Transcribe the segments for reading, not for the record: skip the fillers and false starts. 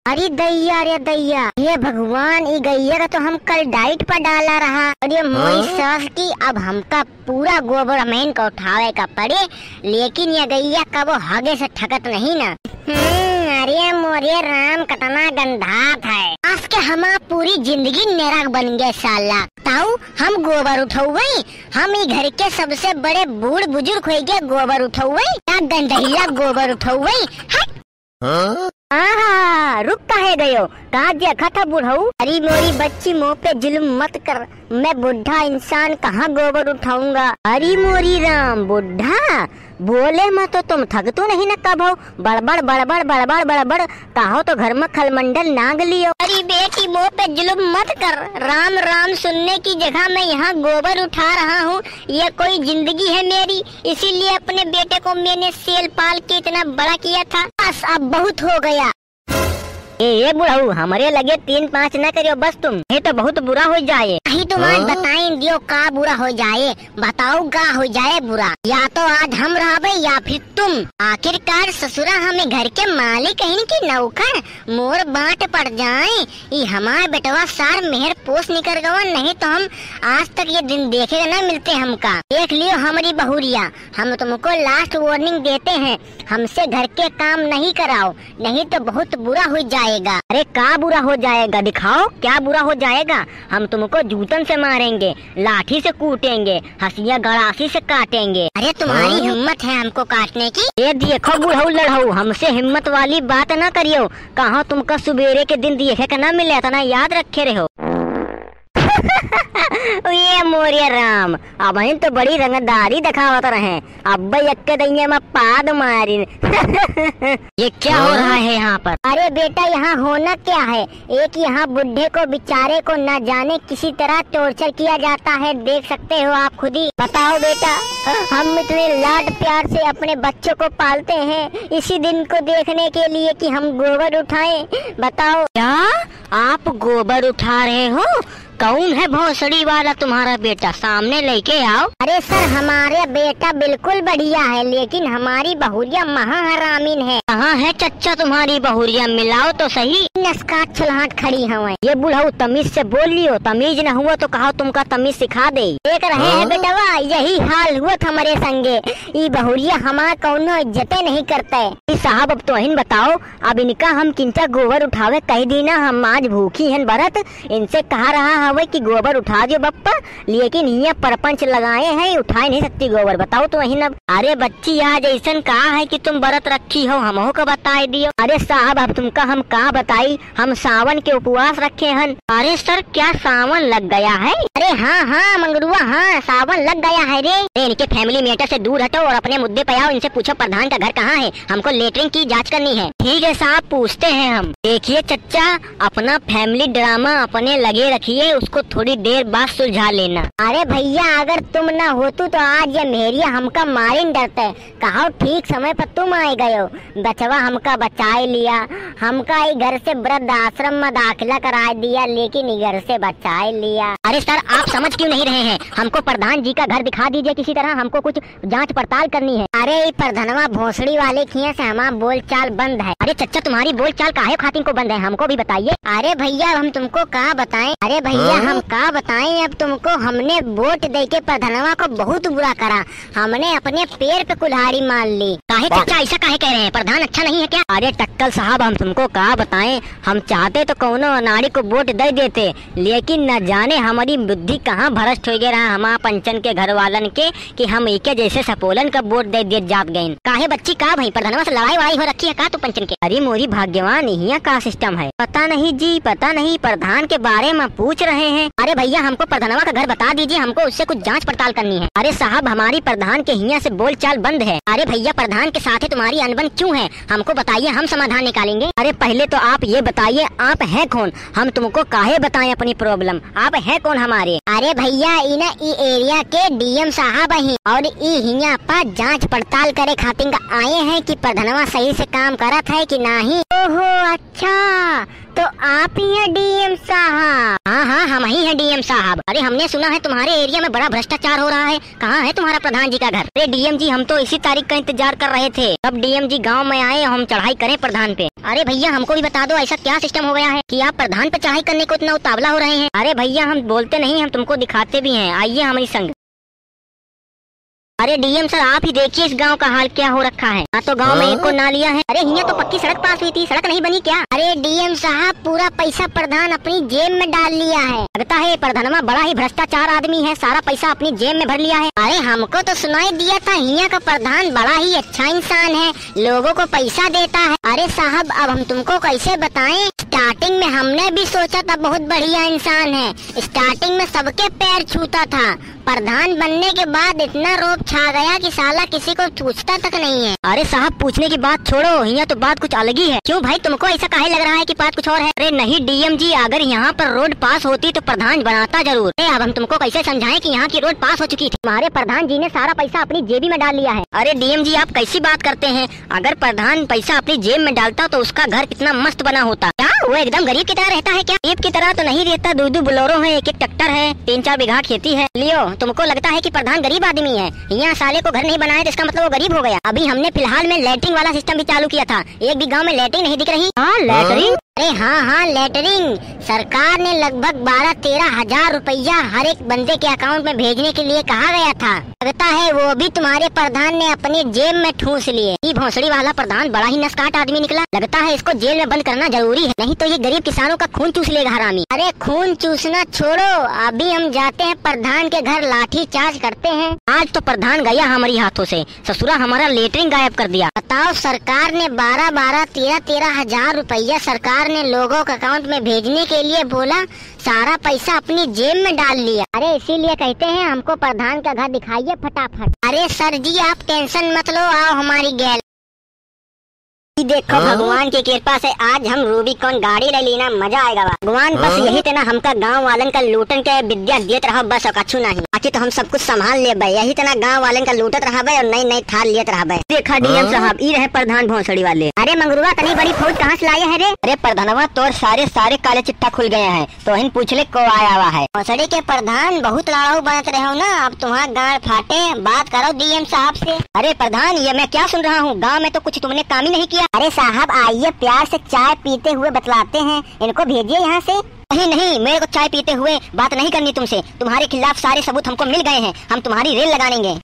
अरे दैया रे दैया, ये भगवान, ये गैया का तो हम कल डाइट पर डाला रहा और ये मोई सास की अब हमका पूरा गोबर हमें को उठावे का पड़े, लेकिन ये गैया का वो हागे से ठकत नहीं ना। अरे मोरे राम, कतना गंधात है। आज के हमार पूरी जिंदगी नरक बन गए साला। ताऊ हम गोबर उठौई, हम ई घर के सबसे बड़े बूढ़ बुजुर्ग हो गए गोबर उठौई, क्या गंदहिया गोबर उठौई। रुक काहे गयो, कहाँ देखा था बुढ़ऊ। अरे मोरी बच्ची, मुँह पे जुल्म मत कर, मैं बुढ़ा इंसान कहाँ गोबर उठाऊंगा। अरे मोरी राम, बुढ़ा बोले मत तो तुम थक तो नहीं न कब हो, बड़बड़ बड़बड़ बड़बड़ बड़बड़ कहो तो घर में खलमंडल नाग लियो। अरे बेटी मुँह पे जुल्म मत कर, राम राम सुनने की जगह मैं यहाँ गोबर उठा रहा हूँ। ये कोई जिंदगी है मेरी, इसीलिए अपने बेटे को मैंने सेल पाल के इतना बड़ा किया था। बस अब बहुत हो गया। ये बुढ़ऊ हमारे लगे 3-5 न करियो बस तुम, ये तो बहुत बुरा हो जाए। नहीं तुम आज बताएं दियो का बुरा हो जाए, बताओ का हो जाए बुरा। या तो आज हम रहे या फिर तुम। आखिरकार ससुरा हमें घर के मालिक कहीं की नौकर, मोर बांट पड़ जाए। ये हमारे बेटवा सार मेहर पोस निकल गवा, नहीं तो हम आज तक ये दिन देखे न मिलते हमका। देख लियो हमारी बहुरिया, हम तुमको लास्ट वार्निंग देते हैं, हमसे घर के काम नहीं कराओ, नहीं तो बहुत बुरा हो जाएगा। अरे क्या बुरा हो जाएगा, दिखाओ क्या बुरा हो जाएगा। हम तुमको जूतन से मारेंगे, लाठी से कूटेंगे, हंसिया गड़ासी से काटेंगे। अरे तुम्हारी हिम्मत है हमको काटने की। ये देखो बुढ़ऊ लड़ऊ, हमसे हिम्मत वाली बात ना करियो। कहाँ तुमका सुबेरे के दिन देखे का ना मिले, इतना याद रखे रहो। ये मोरिया राम, अब हम तो बड़ी रंगदारी दिखावत रहे, अब यक्के दैया में पाद मारी। ये क्या हो रहा है यहाँ पर? अरे बेटा यहाँ होना क्या है, एक यहाँ बुढ़े को बेचारे को न जाने किसी तरह टॉर्चर किया जाता है, देख सकते हो आप खुद ही। बताओ बेटा, हम इतने लाड प्यार से अपने बच्चों को पालते हैं, इसी दिन को देखने के लिए कि हम गोबर उठाएं। बताओ क्या आप गोबर उठा रहे हो? कौन है भोसड़ी वाला तुम्हारा बेटा, सामने लेके आओ। अरे सर हमारे बेटा बिल्कुल बढ़िया है, लेकिन हमारी बहुरिया महाहरामीन है। कहाँ है चच्चा तुम्हारी बहुरिया, मिलाओ तो सही। नस्कात छुलहाट खड़ी हूँ। ये बुढ़ऊ तमीज से बोल लियो, तमीज न हुआ तो कहो तुमका तमीज सिखा दे। देख रहे हैं बेटवा, यही हाल हुआ हमारे संगे। ये बहुरिया हमारा कौनो इज्जते नहीं करते। साहब अब तो इन बताओ, अब इनका हम किंचा गोबर उठावे कह दी ना, हम आज भूखी हैं भरत, इनसे कहा रहा हवे कि गोबर उठा दियो बप्पा, लेकिन ये परपंच लगाए हैं, उठा नहीं सकती गोबर। बताओ तो वही न। अरे बच्ची आज ऐसा कहा है कि तुम व्रत रखी हो, हमको को बता दियो। अरे साहब अब तुमका हम कहा बताई, हम सावन के उपवास रखे हैं। अरे सर क्या सावन लग गया है? अरे हाँ मंगरुआ, हाँ सावन लग गया है रे। इनके फैमिली मैटर से दूर हटो और अपने मुद्दे पे आओ। इनसे पूछो प्रधान का घर कहाँ है, हमको लेटरिन की जांच करनी है। ठीक है साहब, पूछते हैं हम। देखिए चच्चा, अपना फैमिली ड्रामा अपने लगे रखिए, उसको थोड़ी देर बाद सुलझा लेना। अरे भैया अगर तुम न होतु तो आज ये मेरिया हमका मारिन डरते। कहो ठीक समय पर तुम आए गए हो, बचवा हमका बचाए लिया, हमका ये घर से वृद्ध आश्रम में दाखिला करा दिया, लेकिन ये घर से बचाए लिया। अरे सर आप समझ क्यों नहीं रहे हैं, हमको प्रधान जी का घर दिखा दीजिए किसी तरह, हमको कुछ जांच पड़ताल करनी है। अरे ये प्रधानवा भोसड़ी वाले खिया से हमारा बोल चाल बंद है। अरे चच्चा तुम्हारी बोल चाल काहे खातिर को बंद है, हमको भी बताइए। अरे भैया हम तुमको कहा बताएं, अरे भैया हम कहा बताएं अब तुमको, हमने वोट दे के प्रधानवा को बहुत बुरा करा, हमने अपने पैर पे कुल्हाड़ी मार ली। काहे चच्चा ऐसा काहे कह रहे हैं, प्रधान अच्छा नहीं है क्या? अरे टक्कल साहब हम तुमको कहा बताएं, हम चाहते तो कौनो अनाड़ी को वोट दे देते, लेकिन न जाने हमारी बुद्धि कहाँ भ्रष्ट हो गया हमारा पंचन के घर वालन के, कि हम एक जैसे सपोलन का वोट दे दिए जात गए। काहे बच्ची का भाई प्रधानवा से लड़ाई वड़ाई हो रखी है का तो पंचन के? अरे मोरी भाग्यवान यहाँ का सिस्टम है, पता नहीं जी पता नहीं, प्रधान के बारे में पूछ रहे हैं। अरे भैया हमको प्रधानवा का घर बता दीजिए, हमको उससे कुछ जांच पड़ताल करनी है। अरे साहब हमारी प्रधान के हिया से बोलचाल बंद है। अरे भैया प्रधान के साथ तुम्हारी अनबन क्यों है, हमको बताइए, हम समाधान निकालेंगे। अरे पहले तो आप ये बताइए आप हैं कौन, हम तुमको काहे बताएं अपनी प्रॉब्लम, आप हैं कौन हमारे? अरे भैया इन ई एरिया के डीएम साहब हैं और हिया पर जांच पड़ताल करे खातिर आए हैं कि प्रधानवा सही से काम करत है कि नहीं। ओहो अच्छा, तो आप ही हैं डीएम साहब? हाँ हम ही हैं डीएम साहब। अरे हमने सुना है तुम्हारे एरिया में बड़ा भ्रष्टाचार हो रहा है, कहाँ है तुम्हारा प्रधान जी का घर? अरे डीएम जी हम तो इसी तारीख का इंतजार कर रहे थे, अब डीएम जी गांव में आए हम चढ़ाई करें प्रधान पे। अरे भैया हमको भी बता दो ऐसा क्या सिस्टम हो गया है कि आप प्रधान पे चढ़ाई करने को इतना उतावला हो रहे हैं? अरे भैया हम बोलते नहीं, हम तुमको दिखाते भी हैं, आइए हमारी संग। अरे डीएम सर आप ही देखिए इस गांव का हाल क्या हो रखा है। हाँ तो गांव में एक को ना लिया है। अरे यहाँ तो पक्की सड़क पास हुई थी, सड़क नहीं बनी क्या? अरे डीएम साहब पूरा पैसा प्रधान अपनी जेब में डाल लिया है। लगता है प्रधानमा बड़ा ही भ्रष्टाचार आदमी है, सारा पैसा अपनी जेब में भर लिया है। अरे हमको तो सुनाई दिया था यहाँ का प्रधान बड़ा ही अच्छा इंसान है, लोगों को पैसा देता है। अरे साहब अब हम तुमको कैसे बताएं, स्टार्टिंग में हमने भी सोचा था बहुत बढ़िया इंसान है, स्टार्टिंग में सबके पैर छूता था, प्रधान बनने के बाद इतना रोब छा गया कि साला किसी को पूछता तक नहीं है। अरे साहब पूछने की बात छोड़ो, यहाँ तो बात कुछ अलग ही है। क्यों भाई तुमको ऐसा काहे लग रहा है कि बात कुछ और है? अरे नहीं डीएम जी अगर यहाँ पर रोड पास होती तो प्रधान बनाता जरूर। अब हम तुमको कैसे समझाएं कि यहाँ की रोड पास हो चुकी थी? हमारे प्रधान जी ने सारा पैसा अपनी जेबी में डाल लिया है। अरे डीएम जी आप कैसी बात करते हैं, अगर प्रधान पैसा अपनी जेब में डालता तो उसका घर कितना मस्त बना होता। क्या वो एकदम गरीब की तरह रहता है क्या? गरीब की तरह तो नहीं रहता, 2 बोलेरो है, एक ट्रैक्टर है, 3-4 बीघा खेती है। लियो तुमको लगता है कि प्रधान गरीब आदमी है, यहाँ साले को घर नहीं बनाया तो इसका मतलब वो गरीब हो गया। अभी हमने फिलहाल में लैट्रिन वाला सिस्टम भी चालू किया था, एक भी गांव में लैट्रिन नहीं दिख रही। लैट्रिन? अरे हाँ लैट्रिन सरकार ने लगभग 12-13 हजार रुपया हर एक बंदे के अकाउंट में भेजने के लिए कहा गया था। लगता है वो भी तुम्हारे प्रधान ने अपने जेब में ठूस लिए। ये भोसड़ी वाला प्रधान बड़ा ही नस्काट आदमी निकला, लगता है इसको जेल में बंद करना जरूरी है, नहीं तो ये गरीब किसानों का खून चूस लेगा हरामी। अरे खून चूसना छोड़ो, अभी हम जाते हैं प्रधान के घर लाठी चार्ज करते हैं। आज तो प्रधान गया हमारी हाथों से, ससुरा हमारा लेटरिन गायब कर दिया। बताओ सरकार ने 12-12, 13-13 हजार रुपया सरकार ने लोगों के अकाउंट में भेजने के लिए बोला, सारा पैसा अपनी जेब में डाल लिया। अरे इसीलिए कहते हैं हमको प्रधान का घर दिखाइए फटाफट। अरे सर जी आप टेंशन मत लो, आओ हमारी गैलरी देखो। भगवान की कृपा से आज हम रूबिकॉन गाड़ी ले लेना, मजा आएगा। भगवान बस यही तना हमका गांव वालन का लूटन के विद्या देत रहा बस, और कछु नहीं। बाकी तो हम सब कुछ संभाल ले भाई, यही तना गांव वालन का लूटत रहा भाई और नई थाल लेत रहा भाई। देखा डीएम साहब ई रहे प्रधान भोसड़ी वाले। अरे मंगरुआ तनी बड़ी फौज कहाँ से लाया है रे? अरे प्रधानवा तोर सारे काले चिट्ठा खुल गए हैं, तो इन पूछ ले को आया हुआ है। भोसड़ी के प्रधान बहुत लड़ाऊ बनत रहे हो ना, अब तुम्हारा गाड़ फाटे, बात करो डीएम साहब से। अरे प्रधान ये मैं क्या सुन रहा हूँ, गाँव में तो कुछ तुमने काम ही नहीं किया। अरे साहब आइए प्यार से चाय पीते हुए बतलाते हैं, इनको भेजिए यहाँ से। नहीं मेरे को चाय पीते हुए बात नहीं करनी तुमसे, तुम्हारे खिलाफ सारे सबूत हमको मिल गए हैं, हम तुम्हारी रेल लगाएंगे।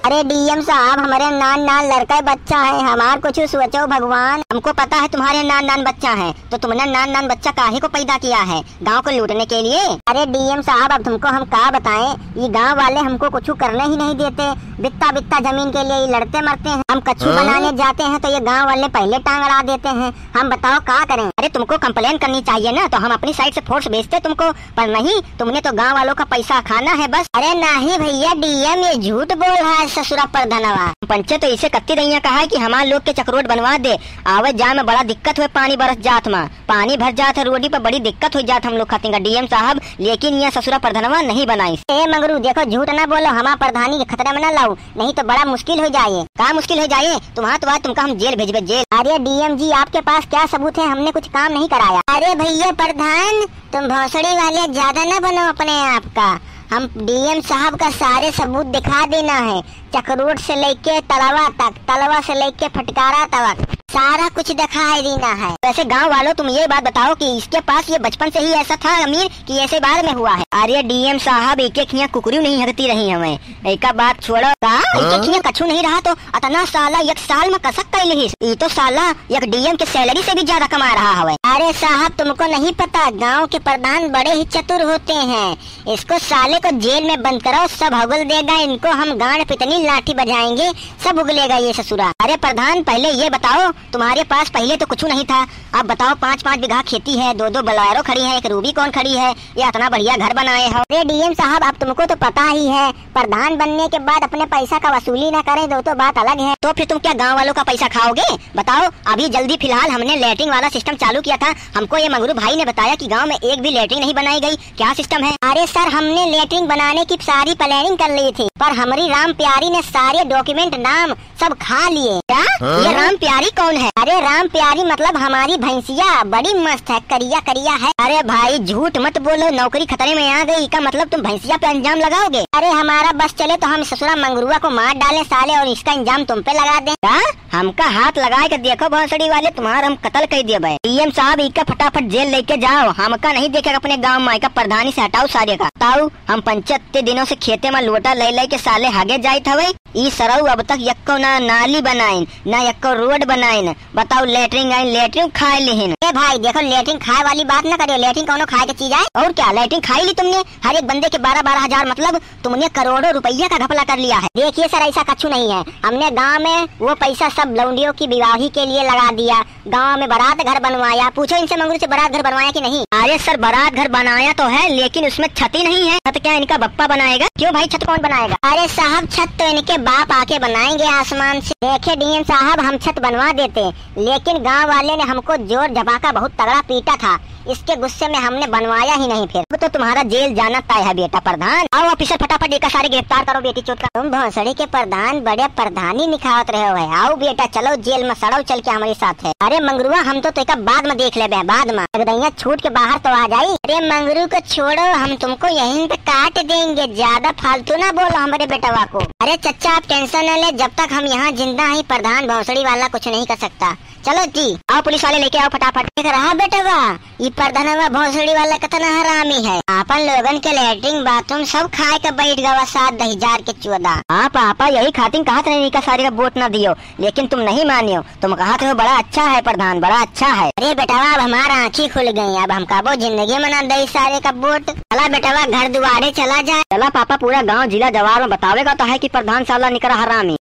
अरे डीएम साहब हमारे नान लड़का बच्चा है, हमार कुछ सोचो भगवान। हमको पता है तुम्हारे नान बच्चा है, तो तुमने नान बच्चा काहे को पैदा किया है, गांव को लूटने के लिए? अरे डीएम साहब अब तुमको हम क्या बताएं, ये गांव वाले हमको कुछ करने ही नहीं देते, बित्ता जमीन के लिए लड़ते मरते हैं। हम कच्छु बनाने जाते हैं तो ये गाँव वाले पहले टांग अड़ा देते हैं, हम बताओ क्या करें? अरे तुमको कंप्लेन करनी चाहिए ना, तो हम अपनी साइड से फोर्स भेजते तुमको, पर नहीं, तुमने तो गाँव वालों का पैसा खाना है बस। अरे नहीं भैया डीएम ये झूठ बोल रहा है ससुरा प्रधानवा। पंचे तो इसे कत्ती दैया कहा है कि हमारे लोग के चक्रोड बनवा दे, आवे जा में बड़ा दिक्कत हुए, पानी बरस जात में, पानी भर जात है रोडी पर, बड़ी दिक्कत हो जात हम लोग खाते डीएम साहब, लेकिन यह ससुरा प्रधानवा नहीं बनाई। ए मंगरू देखो झूठ ना बोलो, हमारा प्रधानी के खतरे में न लाओ, नहीं तो बड़ा मुश्किल हो जाए। क्या मुश्किल हो जाए? तुम्हारा तो बात तुमका हम जेल भेजबे जेल। अरे डीएम जी आपके पास क्या सबूत है, हमने कुछ काम नहीं कराया। अरे भैया प्रधान तुम भोसड़ी वाले ज्यादा न बनो अपने आप का, हम डीएम साहब का सारे सबूत दिखा देना है, चक्रोड से लेके तलवा तक, तलवा से लेके फटकारा तक, सारा कुछ दिखाई देना है। वैसे गांव वालों तुम ये बात बताओ कि इसके पास ये बचपन से ही ऐसा था अमीर कि ऐसे बाद में हुआ है? अरे डीएम साहब एक खिया कुकरी नहीं हगती रही हमें, एक बात छोड़ो एक खिया कछु नहीं रहा तो अतना साला एक साल में कसक कर ली, ये तो साला एक डीएम के सैलरी से भी ज्यादा कमा रहा है। अरे साहब तुमको नहीं पता, गाँव के प्रधान बड़े ही चतुर होते हैं, इसको साले को जेल में बंद करो सब उगल देगा, इनको हम गांड पितनी लाठी बजाएंगे सब उगलेगा ये ससुरा। अरे प्रधान पहले ये बताओ तुम्हारे पास पहले तो कुछ नहीं था, अब बताओ 5-5 बीघा खेती है, 2 बोलेरो खड़ी है, एक रूबिकॉन खड़ी है, ये इतना बढ़िया घर बनाए हो। अरे डीएम साहब अब तुमको तो पता ही है, प्रधान बनने के बाद अपने पैसा का वसूली न करें तो बात अलग है, तो फिर तुम क्या गाँव वालों का पैसा खाओगे? बताओ अभी जल्दी फिलहाल हमने लैट्रिन वाला सिस्टम चालू किया था, हमको ये मंगरू भाई ने बताया कि गाँव में एक भी लैट्रिन नहीं बनाई गई, क्या सिस्टम है? अरे सर हमने लैट्रिन बनाने की सारी प्लानिंग कर ली थी, पर हमारी राम प्यारी ने सारे डॉक्यूमेंट नाम सब खा लिए। क्या? ये राम प्यारी कौन कौन है? अरे राम प्यारी मतलब हमारी भैंसिया बड़ी मस्त है, करिया करिया है। अरे भाई झूठ मत बोलो, नौकरी खतरे में आ गई का मतलब तुम भैंसिया पे अंजाम लगाओगे? अरे हमारा बस चले तो हम ससुरा मंगरुआ को मार डाले साले और इसका इंजाम तुम पे लगा दें। क्या? हमका हाथ लगाए के देखो भौसड़ी वाले, तुम्हारा हम कत्ल कर दिए भाई। डीएम साहब इका फटाफट जेल लेके जाओ, हमका नहीं देखेगा अपने गाँव में का प्रधानी से हटाओ सारे का। बताओ हम 75 दिनों से खेते में लोटा ले के साले हागे जाइत हवे, ई सरऊ अब तक यक्को ना नाली बनाइन ना यक्को रोड बनाइन। बताओ लेटरिन आइन लेटरिन खाए लेहिन। ए भाई देखो लेटरिन खाए वाली बात न करियो, लेटरिन कौनो खाए की चीज है? और क्या लेटरिन खाई ली तुमने? हर एक बंदे के 12-12 हजार मतलब तुमने करोड़ों रुपया का घपला कर लिया है। देखिए सर ऐसा कछु नहीं है, हमने गाँव में वो पैसा सब लौंडियों की विवाही के लिए लगा दिया, गाँव में बारात घर बनवाया। पूछो इनसे मंगरू से बारात घर बनवाया की नहीं? अरे सर बारात घर बनाया तो है लेकिन उसमें छत ही नहीं है। छत क्या इनका बप्पा बनाएगा? क्यों भाई छत कौन बनाएगा? अरे साहब छत तो इनके बाप आके बनाएंगे आसमान से। देखे डीएम साहब हम छत बनवा देते लेकिन गांव वाले ने हमको जोर जबाका बहुत तगड़ा पीटा था, इसके गुस्से में हमने बनवाया ही नहीं। फिर तो तुम्हारा जेल जाना तय है बेटा प्रधान। आओ ऑफिसर फटाफट एक सारे गिरफ्तार करो बेटी चोट का। तुम भौसड़ी के प्रधान बड़े प्रधानी निखावत रहे हो। आओ बेटा चलो जेल में सड़ो चल के हमारे साथ है। अरे मंगरुआ हम तो एक बाद में देख ले बाद में, लगदइया छूट के बाहर तो आ जाई। अरे मंगरू को छोड़ो हम तुमको यहीं पे काट देंगे, ज्यादा फालतू ना बोलो हमारे बेटवा को। अरे चच्चा आप टेंशन न ले, जब तक हम यहाँ जिंदा है प्रधान भौसड़ी वाला कुछ नहीं कर सकता। चलो जी आओ पुलिस वाले लेके आओ फटाफट। देख रहा बेटवा ये प्रधानवा भौसड़ी वाला कितना हरामी है, अपन लोगन के लेटरिन बाथरूम सब खाए के बैठ गवा 7,000 के 14। हाँ पापा यही खातिर कहा था नहीं का सारे का वोट न दियो, लेकिन तुम नहीं मानियो, तुम कहा थे बड़ा अच्छा है प्रधान बड़ा अच्छा है। अरे बेटवा अब हमारा आँखी खुल गई, अब हम काबो जिंदगी में न दे सारे का वोट। चला बेटवा घर दुआरे चला जाए। चला पापा पूरा गाँव जिला जवार में बतावेगा तो है की प्रधान साला निकला हरामी।